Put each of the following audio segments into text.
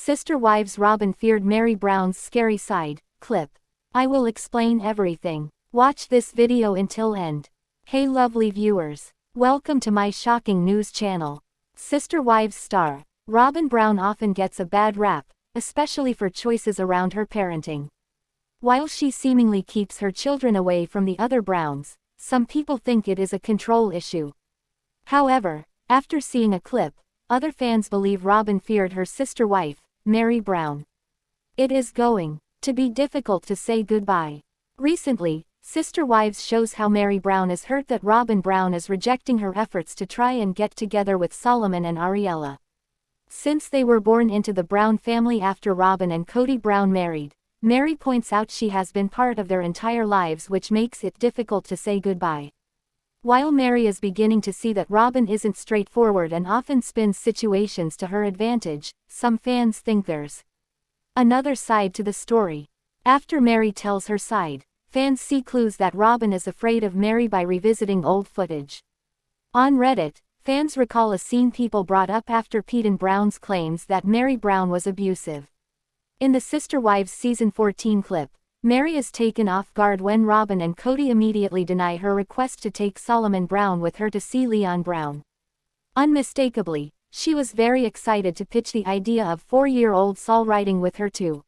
Sister Wives Robyn feared Meri Brown's scary side. Clip. I will explain everything. Watch this video until end. Hey lovely viewers. Welcome to my shocking news channel. Sister Wives star Robyn Brown often gets a bad rap, especially for choices around her parenting. While she seemingly keeps her children away from the other Browns, some people think it is a control issue. However, after seeing a clip, other fans believe Robyn feared her sister wife, Meri Brown. It is going to be difficult to say goodbye. Recently, Sister Wives shows how Meri Brown is hurt that Robyn Brown is rejecting her efforts to try and get together with Solomon and Ariella. Since they were born into the Brown family after Robyn and Kody Brown married, Meri points out she has been part of their entire lives, which makes it difficult to say goodbye. While Meri is beginning to see that Robyn isn't straightforward and often spins situations to her advantage, some fans think there's another side to the story. After Meri tells her side, fans see clues that Robyn is afraid of Meri by revisiting old footage. On Reddit, fans recall a scene people brought up after Peden Brown's claims that Meri Brown was abusive. In the Sister Wives Season 14 clip, Meri is taken off guard when Robyn and Kody immediately deny her request to take Solomon Brown with her to see Leon Brown. Unmistakably, she was very excited to pitch the idea of 4-year-old Saul riding with her to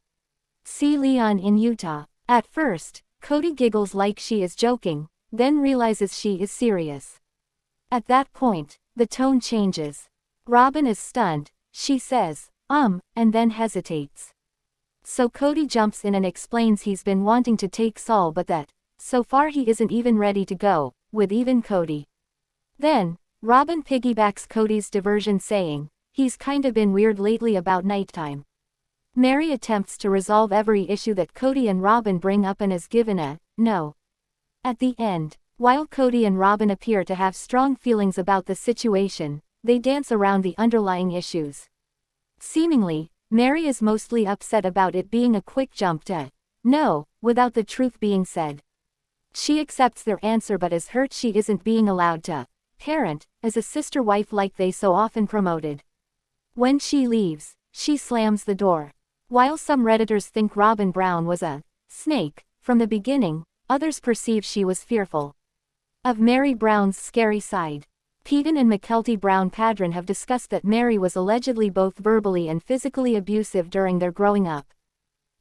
see Leon in Utah. At first, Kody giggles like she is joking, then realizes she is serious. At that point, the tone changes. Robyn is stunned, she says, and then hesitates. So Kody jumps in and explains he's been wanting to take Saul but that, so far he isn't even ready to go, with even Kody. Then, Robyn piggybacks Kody's diversion saying, he's kinda been weird lately about nighttime. Meri attempts to resolve every issue that Kody and Robyn bring up and is given a no. At the end, while Kody and Robyn appear to have strong feelings about the situation, they dance around the underlying issues. Seemingly, Meri is mostly upset about it being a quick jump to no, without the truth being said. She accepts their answer but is hurt she isn't being allowed to parent as a sister wife like they so often promoted. When she leaves, she slams the door. While some Redditors think Robyn Brown was a snake from the beginning, others perceive she was fearful of Meri Brown's scary side. Peden and Mykelti Brown Padron have discussed that Meri was allegedly both verbally and physically abusive during their growing up.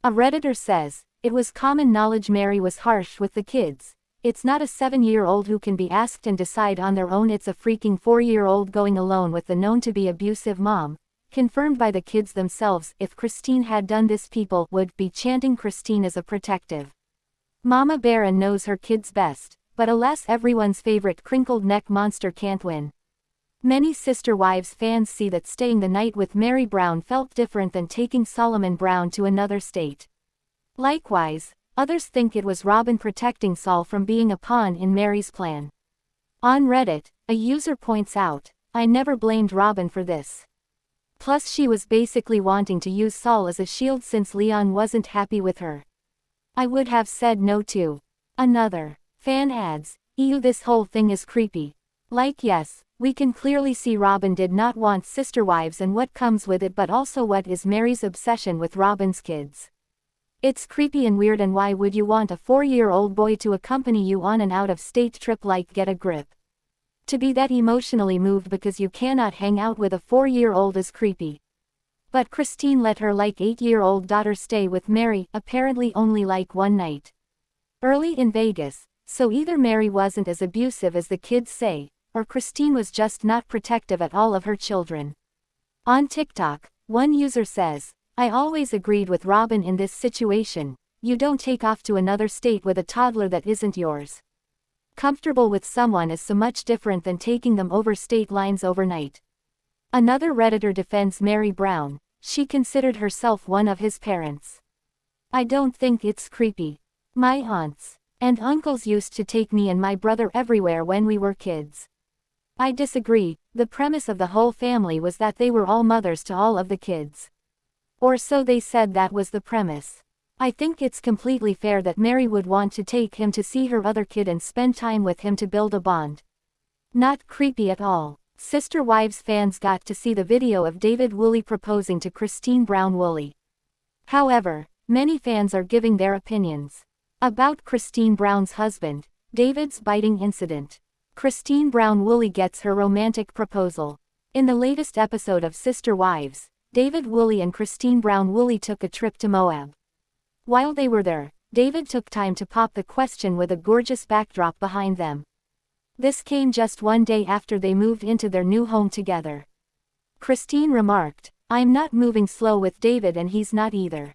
A Redditor says, it was common knowledge Meri was harsh with the kids. It's not a 7-year-old who can be asked and decide on their own, it's a freaking 4-year-old going alone with the known to be abusive mom. Confirmed by the kids themselves. If Christine had done this, people would be chanting Christine is a protective Mama Bear and knows her kids best. But alas, everyone's favorite crinkled neck monster can't win. Many Sister Wives fans see that staying the night with Meri Brown felt different than taking Solomon Brown to another state. Likewise, others think it was Robyn protecting Saul from being a pawn in Meri's plan. On Reddit, a user points out, I never blamed Robyn for this. Plus she was basically wanting to use Saul as a shield since Leon wasn't happy with her. I would have said no too. Another fan adds, ew, this whole thing is creepy. Like yes, we can clearly see Robyn did not want sister wives and what comes with it, but also what is Meri's obsession with Robyn's kids. It's creepy and weird, and why would you want a 4-year-old boy to accompany you on an out-of-state trip? Like, get a grip. To be that emotionally moved because you cannot hang out with a 4-year-old is creepy. But Christine let her like 8-year-old daughter stay with Meri, apparently only like one night. Early in Vegas. So either Meri wasn't as abusive as the kids say, or Christine was just not protective at all of her children. On TikTok, one user says, I always agreed with Robyn in this situation. You don't take off to another state with a toddler that isn't yours. Comfortable with someone is so much different than taking them over state lines overnight. Another Redditor defends Meri Brown. She considered herself one of his parents. I don't think it's creepy. My aunts and uncles used to take me and my brother everywhere when we were kids. I disagree. The premise of the whole family was that they were all mothers to all of the kids. Or so they said. That was the premise. I think it's completely fair that Meri would want to take him to see her other kid and spend time with him to build a bond. Not creepy at all. Sister Wives fans got to see the video of David Woolley proposing to Christine Brown Woolley. However, many fans are giving their opinions about Christine Brown's husband, David's biting incident. Christine Brown Woolley gets her romantic proposal. In the latest episode of Sister Wives, David Woolley and Christine Brown Woolley took a trip to Moab. While they were there, David took time to pop the question with a gorgeous backdrop behind them. This came just one day after they moved into their new home together. Christine remarked, "I'm not moving slow with David and he's not either.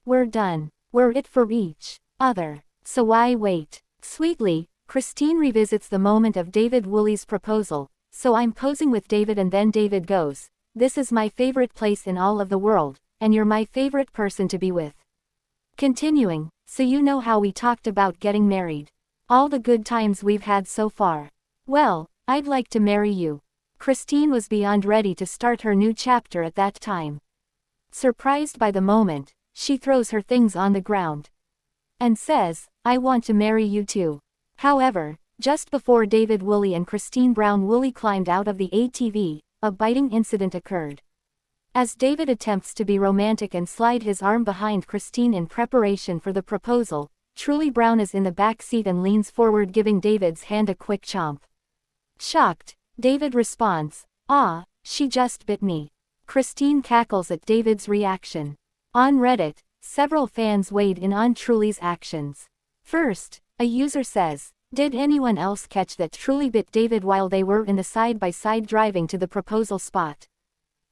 We're done. We're it for each other. So why wait?" Sweetly, Christine revisits the moment of David Woolley's proposal. "So I'm posing with David and then David goes, 'This is my favorite place in all of the world, and you're my favorite person to be with.'" Continuing, "So you know how we talked about getting married. All the good times we've had so far. Well, I'd like to marry you." Christine was beyond ready to start her new chapter at that time. Surprised by the moment, she throws her things on the ground and says, "I want to marry you too." However, just before David Woolley and Christine Brown Woolley climbed out of the ATV, a biting incident occurred. As David attempts to be romantic and slide his arm behind Christine in preparation for the proposal, Truly Brown is in the back seat and leans forward, giving David's hand a quick chomp. Shocked, David responds, "Ah, she just bit me." Christine cackles at David's reaction. On Reddit, several fans weighed in on Truly's actions. First, a user says, "Did anyone else catch that Truly bit David while they were in the side-by-side driving to the proposal spot?"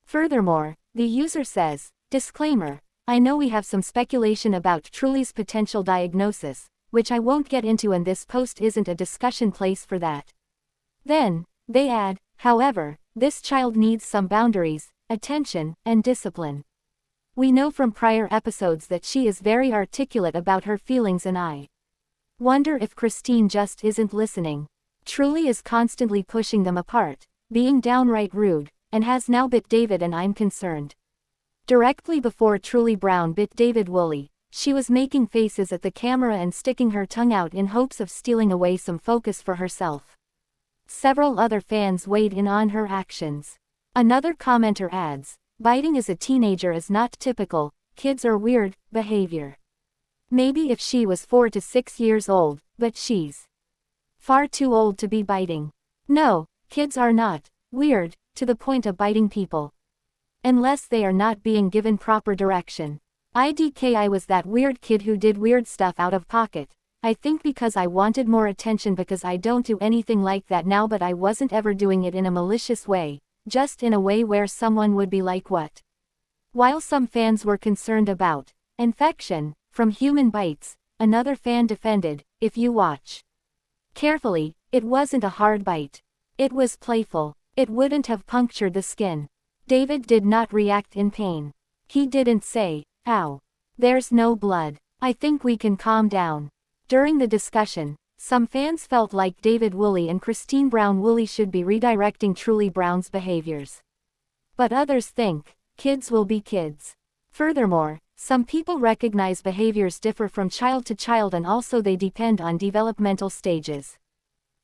Furthermore, the user says, "Disclaimer, I know we have some speculation about Truly's potential diagnosis, which I won't get into, and this post isn't a discussion place for that." Then, they add, "However, this child needs some boundaries, attention, and discipline. We know from prior episodes that she is very articulate about her feelings, and I wonder if Christine just isn't listening. Truly is constantly pushing them apart, being downright rude, and has now bit David, and I'm concerned." Directly before Truly Brown bit David Woolley, she was making faces at the camera and sticking her tongue out in hopes of stealing away some focus for herself. Several other fans weighed in on her actions. Another commenter adds, "Biting as a teenager is not typical, kids are weird, behavior. Maybe if she was 4 to 6 years old, but she's far too old to be biting. No, kids are not weird to the point of biting people. Unless they are not being given proper direction. I was that weird kid who did weird stuff out of pocket. I think because I wanted more attention, because I don't do anything like that now, but I wasn't ever doing it in a malicious way, just in a way where someone would be like, what?" While some fans were concerned about infection from human bites, another fan defended, "If you watch carefully, it wasn't a hard bite. It was playful. It wouldn't have punctured the skin. David did not react in pain. He didn't say, 'Ow. There's no blood. I think we can calm down.'" During the discussion, some fans felt like David Woolley and Christine Brown Woolley should be redirecting Truly Brown's behaviors. But others think, kids will be kids. Furthermore, some people recognize behaviors differ from child to child, and also they depend on developmental stages.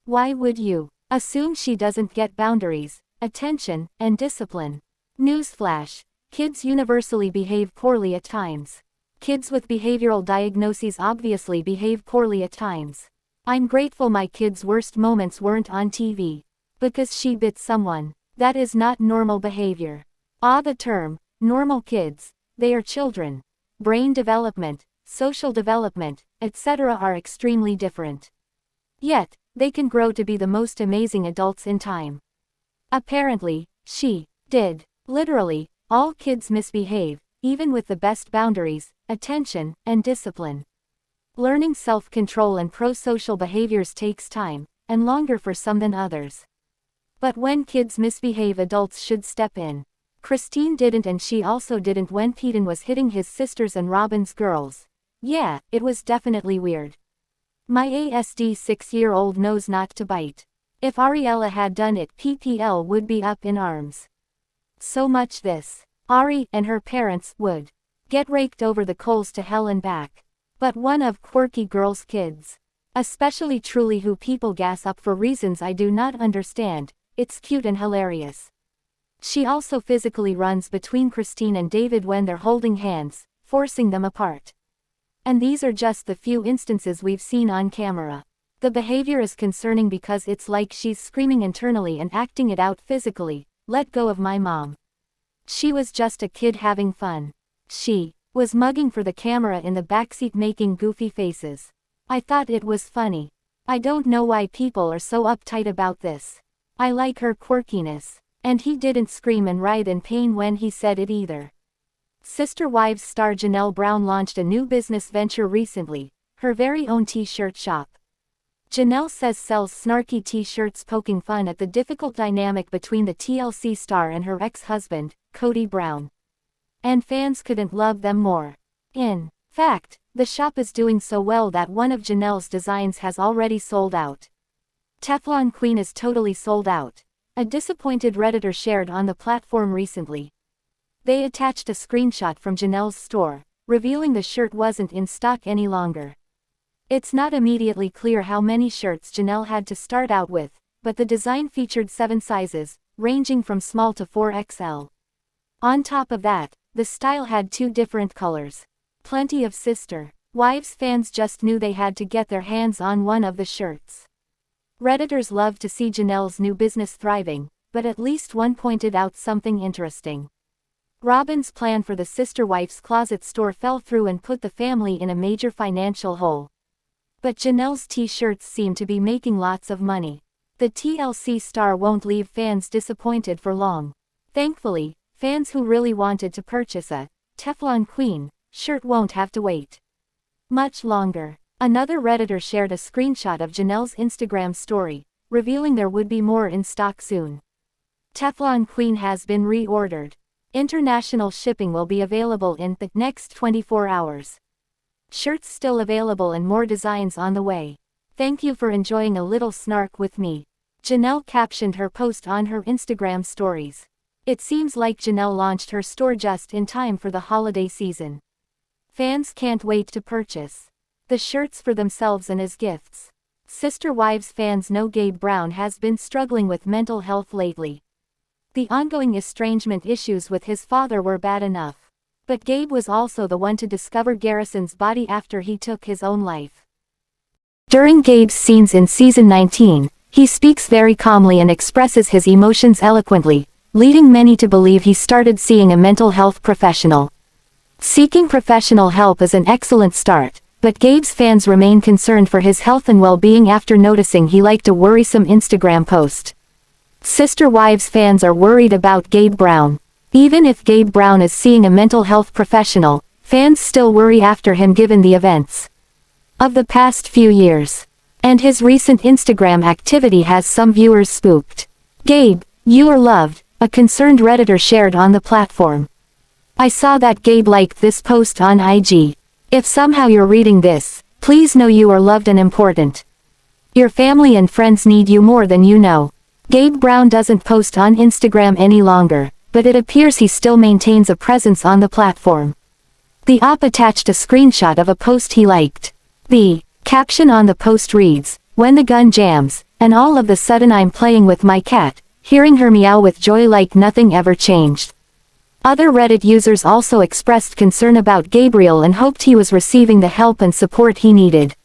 Why would you assume she doesn't get boundaries, attention, and discipline? Newsflash: kids universally behave poorly at times. Kids with behavioral diagnoses obviously behave poorly at times. I'm grateful my kid's worst moments weren't on TV. Because she bit someone. That is not normal behavior. The term, normal kids, they are children. Brain development, social development, etc. are extremely different. Yet, they can grow to be the most amazing adults in time. Apparently, she did. Literally, all kids misbehave, even with the best boundaries, attention, and discipline. Learning self-control and pro-social behaviors takes time, and longer for some than others. But when kids misbehave, adults should step in. Christine didn't, and she also didn't when Peyton was hitting his sisters and Robyn's girls. Yeah, it was definitely weird. My ASD 6-year-old knows not to bite. If Ariella had done it, PPL would be up in arms. So much this. Ari and her parents would get raked over the coals to hell and back. But one of quirky girl's kids, especially Truly, who people gas up for reasons I do not understand, it's cute and hilarious. She also physically runs between Christine and David when they're holding hands, forcing them apart. And these are just the few instances we've seen on camera. The behavior is concerning because it's like she's screaming internally and acting it out physically, "Let go of my mom." She was just a kid having fun. She was mugging for the camera in the backseat making goofy faces. I thought it was funny. I don't know why people are so uptight about this. I like her quirkiness. And he didn't scream and writhe in pain when he said it either. Sister Wives star Janelle Brown launched a new business venture recently, her very own t-shirt shop. Janelle says sells snarky t-shirts poking fun at the difficult dynamic between the TLC star and her ex-husband, Kody Brown. And fans couldn't love them more. In fact, the shop is doing so well that one of Janelle's designs has already sold out. Teflon Queen is totally sold out. A disappointed Redditor shared on the platform recently. They attached a screenshot from Janelle's store, revealing the shirt wasn't in stock any longer. It's not immediately clear how many shirts Janelle had to start out with, but the design featured 7 sizes, ranging from small to 4XL. On top of that, the style had 2 different colors. Plenty of Sister Wives fans just knew they had to get their hands on one of the shirts. Redditors love to see Janelle's new business thriving, but at least one pointed out something interesting. Robyn's plan for the Sister Wives closet store fell through and put the family in a major financial hole. But Janelle's t-shirts seem to be making lots of money. The TLC star won't leave fans disappointed for long. Thankfully, fans who really wanted to purchase a Teflon Queen shirt won't have to wait much longer. Another Redditor shared a screenshot of Janelle's Instagram story, revealing there would be more in stock soon. Teflon Queen has been reordered. International shipping will be available in the next 24 hours. Shirts still available and more designs on the way. Thank you for enjoying a little snark with me. Janelle captioned her post on her Instagram stories. It seems like Janelle launched her store just in time for the holiday season. Fans can't wait to purchase the shirts for themselves and as gifts. Sister Wives fans know Gabe Brown has been struggling with mental health lately. The ongoing estrangement issues with his father were bad enough. But Gabe was also the one to discover Garrison's body after he took his own life. During Gabe's scenes in season 19, he speaks very calmly and expresses his emotions eloquently, leading many to believe he started seeing a mental health professional. Seeking professional help is an excellent start, but Gabe's fans remain concerned for his health and well-being after noticing he liked a worrisome Instagram post. Sister Wives fans are worried about Gabe Brown. Even if Gabe Brown is seeing a mental health professional, fans still worry after him given the events of the past few years. And his recent Instagram activity has some viewers spooked. "Gabe, you are loved," a concerned Redditor shared on the platform. "I saw that Gabe liked this post on IG. If somehow you're reading this, please know you are loved and important. Your family and friends need you more than you know." Gabe Brown doesn't post on Instagram any longer, but it appears he still maintains a presence on the platform. The op attached a screenshot of a post he liked. The caption on the post reads, "When the gun jams, and all of the sudden I'm playing with my cat, hearing her meow with joy like nothing ever changed." Other Reddit users also expressed concern about Gabriel and hoped he was receiving the help and support he needed.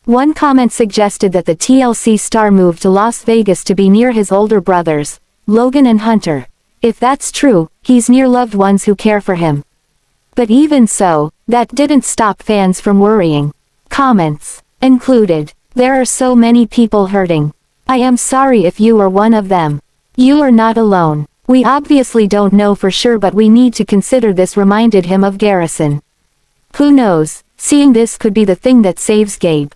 One comment suggested that the TLC star moved to Las Vegas to be near his older brothers, Logan and Hunter. If that's true, he's near loved ones who care for him. But even so, that didn't stop fans from worrying. Comments included, "There are so many people hurting. I am sorry if you are one of them. You are not alone. We obviously don't know for sure, but we need to consider this." Reminded him of Garrison. Who knows, seeing this could be the thing that saves Gabe.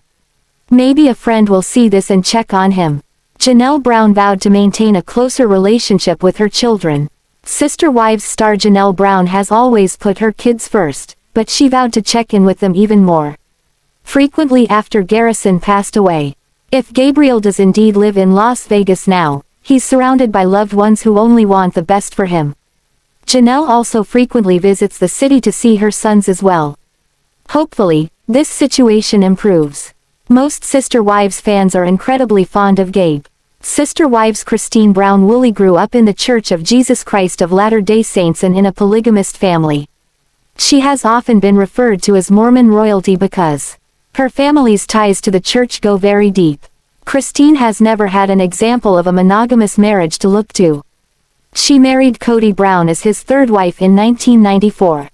Maybe a friend will see this and check on him. Janelle Brown vowed to maintain a closer relationship with her children. Sister Wives star Janelle Brown has always put her kids first, but she vowed to check in with them even more frequently after Garrison passed away. If Gabriel does indeed live in Las Vegas now, he's surrounded by loved ones who only want the best for him. Janelle also frequently visits the city to see her sons as well. Hopefully, this situation improves. Most Sister Wives fans are incredibly fond of Gabe. Sister wives Christine Brown Woolley grew up in the Church of Jesus Christ of Latter-day Saints and in a polygamist family. She has often been referred to as Mormon royalty because her family's ties to the church go very deep. Christine has never had an example of a monogamous marriage to look to. She married Kody Brown as his third wife in 1994.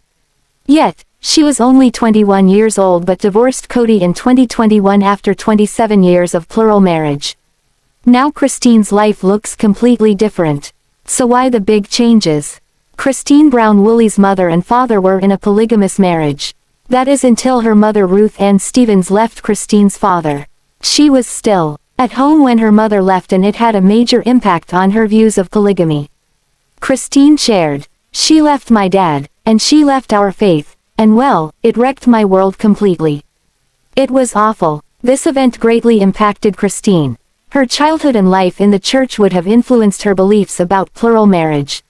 Yet, she was only 21 years old but divorced Kody in 2021 after 27 years of plural marriage. Now Christine's life looks completely different. So why the big changes? Christine Brown Woolley's mother and father were in a polygamous marriage. That is until her mother Ruth Ann Stevens left Christine's father. She was still at home when her mother left, and it had a major impact on her views of polygamy. Christine shared, "She left my dad, and she left our faith, and well, it wrecked my world completely. It was awful." This event greatly impacted Christine. Her childhood and life in the church would have influenced her beliefs about plural marriage.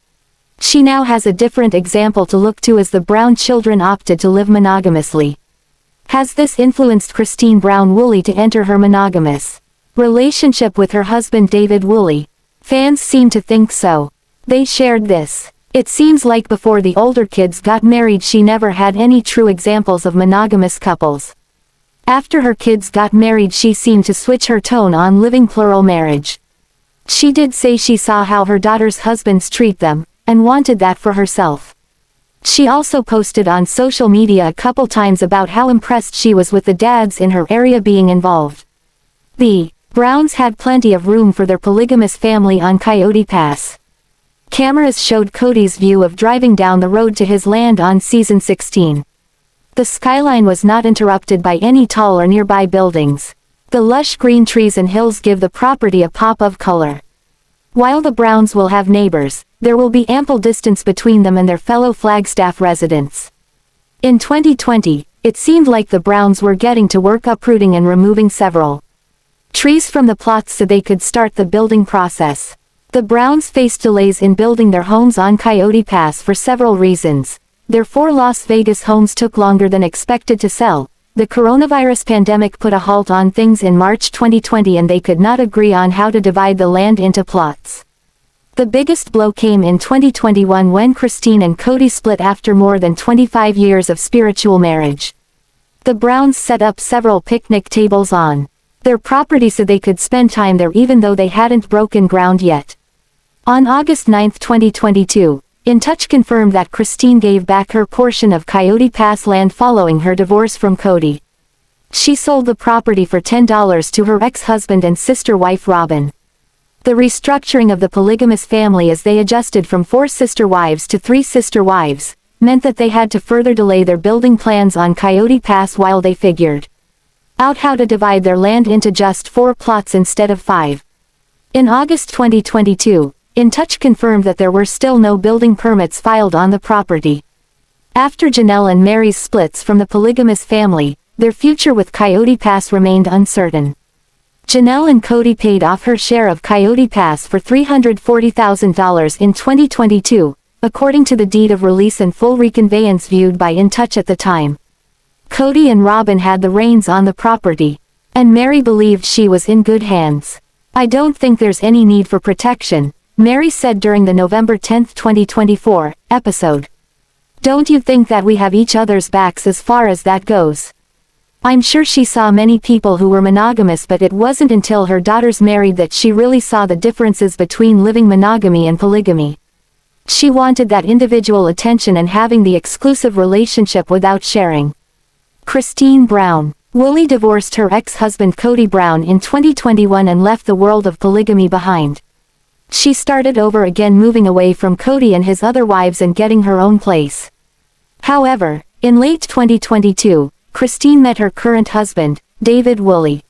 She now has a different example to look to as the Brown children opted to live monogamously. Has this influenced Christine Brown Woolley to enter her monogamous relationship with her husband David Woolley? Fans seem to think so. They shared this. "It seems like before the older kids got married she never had any true examples of monogamous couples. After her kids got married she seemed to switch her tone on living plural marriage. She did say she saw how her daughters' husbands treat them, and wanted that for herself." She also posted on social media a couple times about how impressed she was with the dads in her area being involved. The Browns had plenty of room for their polygamous family on Coyote Pass. Cameras showed Kody's view of driving down the road to his land on season 16. The skyline was not interrupted by any tall or nearby buildings. The lush green trees and hills give the property a pop of color. While the Browns will have neighbors, there will be ample distance between them and their fellow Flagstaff residents. In 2020, it seemed like the Browns were getting to work uprooting and removing several trees from the plots so they could start the building process. The Browns faced delays in building their homes on Coyote Pass for several reasons. Their 4 Las Vegas homes took longer than expected to sell. The coronavirus pandemic put a halt on things in March 2020 and they could not agree on how to divide the land into plots. The biggest blow came in 2021 when Christine and Kody split after more than 25 years of spiritual marriage. The Browns set up several picnic tables on their property so they could spend time there even though they hadn't broken ground yet. On August 9, 2022, In Touch confirmed that Christine gave back her portion of Coyote Pass land following her divorce from Kody. She sold the property for $10 to her ex-husband and sister wife Robyn. The restructuring of the polygamous family as they adjusted from 4 sister wives to 3 sister wives, meant that they had to further delay their building plans on Coyote Pass while they figured out how to divide their land into just 4 plots instead of 5. In August 2022, In Touch confirmed that there were still no building permits filed on the property. After Janelle and Meri's splits from the polygamous family, their future with Coyote Pass remained uncertain. Janelle and Kody paid off her share of Coyote Pass for $340,000 in 2022, according to the deed of release and full reconveyance viewed by In Touch at the time. Kody and Robyn had the reins on the property, and Meri believed she was in good hands. "I don't think there's any need for protection," Meri said during the November 10, 2024, episode. "Don't you think that we have each other's backs as far as that goes?" I'm sure she saw many people who were monogamous, but it wasn't until her daughters married that she really saw the differences between living monogamy and polygamy. She wanted that individual attention and having the exclusive relationship without sharing. Christine Brown Woolley divorced her ex-husband Kody Brown in 2021 and left the world of polygamy behind. She started over again, moving away from Kody and his other wives and getting her own place. However, in late 2022, Christine met her current husband, David Woolley.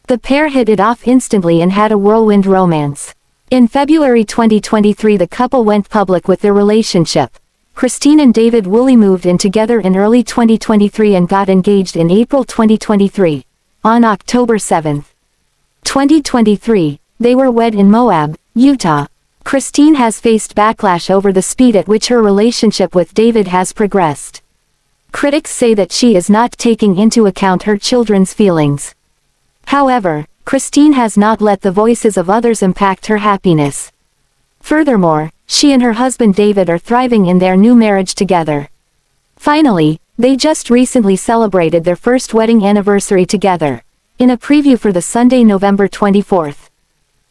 The pair hit it off instantly and had a whirlwind romance. In February 2023, the couple went public with their relationship. Christine and David Woolley moved in together in early 2023 and got engaged in April 2023. On October 7, 2023, they were wed in Moab, Utah. Christine has faced backlash over the speed at which her relationship with David has progressed. Critics say that she is not taking into account her children's feelings. However, Christine has not let the voices of others impact her happiness. Furthermore, she and her husband David are thriving in their new marriage together. Finally, they just recently celebrated their first wedding anniversary together. In a preview for the Sunday, November 24th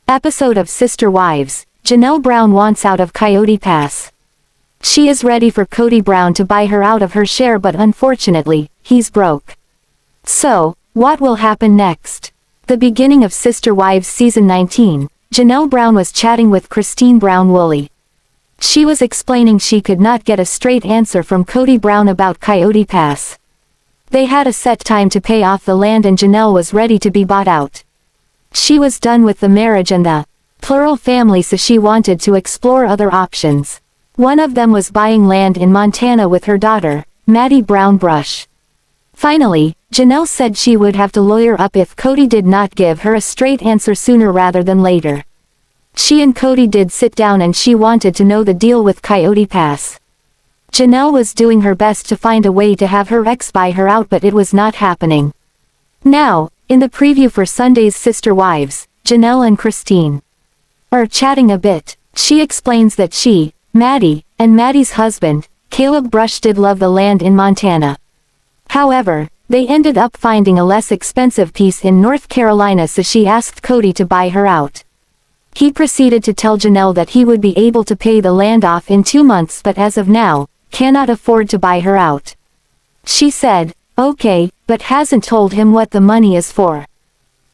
episode of Sister Wives, Janelle Brown wants out of Coyote Pass. She is ready for Kody Brown to buy her out of her share, but unfortunately, he's broke. So, what will happen next? The beginning of Sister Wives Season 19, Janelle Brown was chatting with Christine Brown-Woolley. She was explaining she could not get a straight answer from Kody Brown about Coyote Pass. They had a set time to pay off the land and Janelle was ready to be bought out. She was done with the marriage and the plural family, so she wanted to explore other options. One of them was buying land in Montana with her daughter, Maddie Brown Brush. Finally, Janelle said she would have to lawyer up if Kody did not give her a straight answer sooner rather than later. She and Kody did sit down and she wanted to know the deal with Coyote Pass. Janelle was doing her best to find a way to have her ex buy her out, but it was not happening. Now, in the preview for Sunday's Sister Wives, Janelle and Christine are chatting a bit. She explains that she, Maddie, and Maddie's husband, Caleb Brush, did love the land in Montana. However, they ended up finding a less expensive piece in North Carolina, so she asked Kody to buy her out. He proceeded to tell Janelle that he would be able to pay the land off in 2 months, but as of now, cannot afford to buy her out. She said, okay, but hasn't told him what the money is for.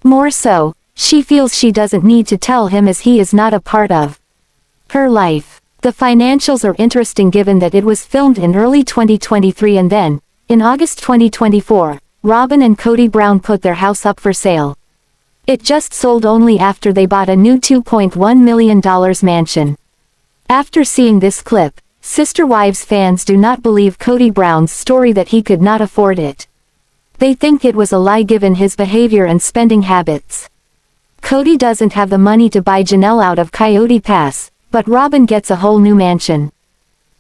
More so, she feels she doesn't need to tell him as he is not a part of her life. The financials are interesting given that it was filmed in early 2023 and then, in August 2024, Robyn and Kody Brown put their house up for sale. It just sold only after they bought a new $2.1 million mansion. After seeing this clip, Sister Wives fans do not believe Kody Brown's story that he could not afford it. They think it was a lie given his behavior and spending habits. Kody doesn't have the money to buy Janelle out of Coyote Pass, but Robyn gets a whole new mansion.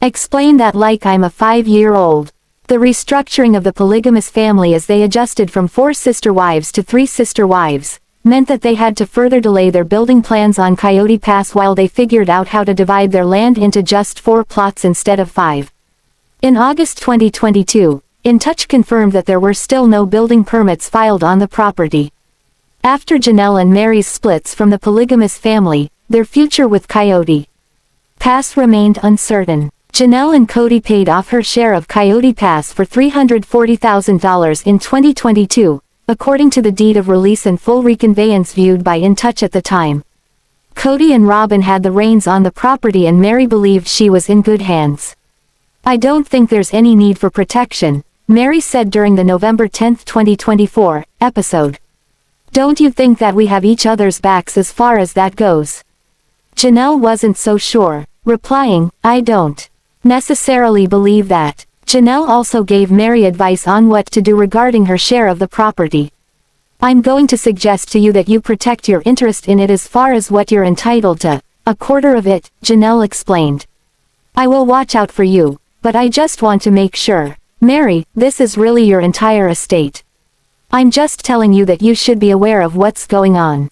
Explain that like I'm a 5-year-old. The restructuring of the polygamous family as they adjusted from 4 sister wives to 3 sister wives, meant that they had to further delay their building plans on Coyote Pass while they figured out how to divide their land into just 4 plots instead of 5. In August 2022, In Touch confirmed that there were still no building permits filed on the property. After Janelle and Meri's splits from the polygamous family, their future with Coyote Pass remained uncertain. Janelle and Kody paid off her share of Coyote Pass for $340,000 in 2022, according to the deed of release and full reconveyance viewed by In Touch at the time. Kody and Robyn had the reins on the property and Meri believed she was in good hands. I don't think there's any need for protection, Meri said during the November 10, 2024, episode. Don't you think that we have each other's backs as far as that goes? Janelle wasn't so sure, replying, I don't necessarily believe that. Janelle also gave Meri advice on what to do regarding her share of the property. I'm going to suggest to you that you protect your interest in it as far as what you're entitled to, a quarter of it, Janelle explained. I will watch out for you, but I just want to make sure, Meri, this is really your entire estate. I'm just telling you that you should be aware of what's going on.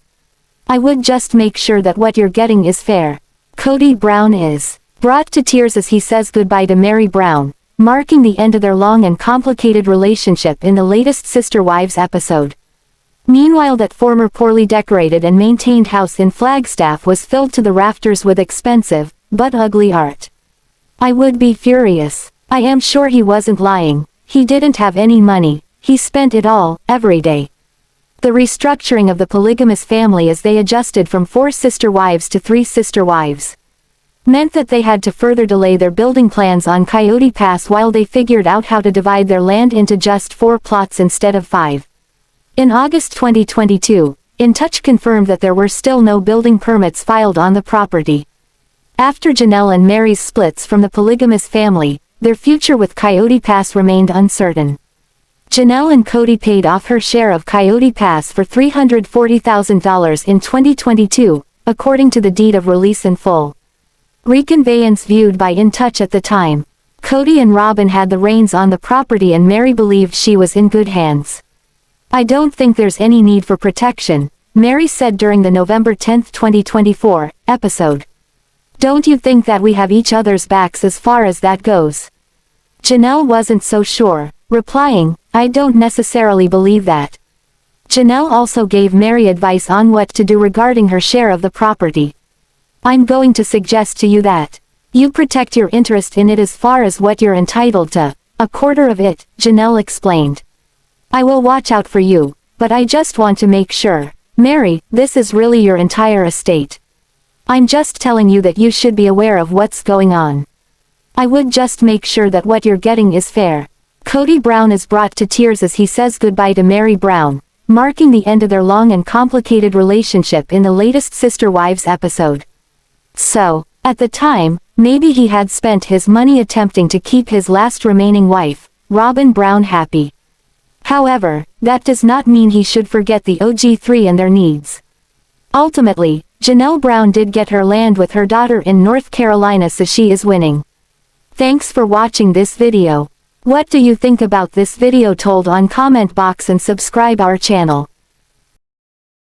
I would just make sure that what you're getting is fair. Kody Brown is brought to tears as he says goodbye to Meri Brown, marking the end of their long and complicated relationship in the latest Sister Wives episode. Meanwhile, that former poorly decorated and maintained house in Flagstaff was filled to the rafters with expensive, but ugly art. I would be furious. I am sure he wasn't lying. He didn't have any money. He spent it all, every day. The restructuring of the polygamous family as they adjusted from 4 sister wives to 3 sister wives meant that they had to further delay their building plans on Coyote Pass while they figured out how to divide their land into just 4 plots instead of 5. In August 2022, In Touch confirmed that there were still no building permits filed on the property. After Janelle and Meri's splits from the polygamous family, their future with Coyote Pass remained uncertain. Janelle and Kody paid off her share of Coyote Pass for $340,000 in 2022, according to the deed of release in full reconveyance viewed by In Touch at the time. Kody and Robyn had the reins on the property and Meri believed she was in good hands. I don't think there's any need for protection, Meri said during the November 10, 2024, episode. Don't you think that we have each other's backs as far as that goes? Janelle wasn't so sure, replying, I don't necessarily believe that. Janelle also gave Meri advice on what to do regarding her share of the property. I'm going to suggest to you that you protect your interest in it as far as what you're entitled to, a quarter of it, Janelle explained. I will watch out for you, but I just want to make sure, Meri, this is really your entire estate. I'm just telling you that you should be aware of what's going on. I would just make sure that what you're getting is fair. Kody Brown is brought to tears as he says goodbye to Meri Brown, marking the end of their long and complicated relationship in the latest Sister Wives episode. So, at the time, maybe he had spent his money attempting to keep his last remaining wife, Robyn Brown, happy. However, that does not mean he should forget the OG3 and their needs. Ultimately, Janelle Brown did get her land with her daughter in North Carolina, so she is winning. Thanks for watching this video. What do you think about this video? Told on comment box and subscribe our channel.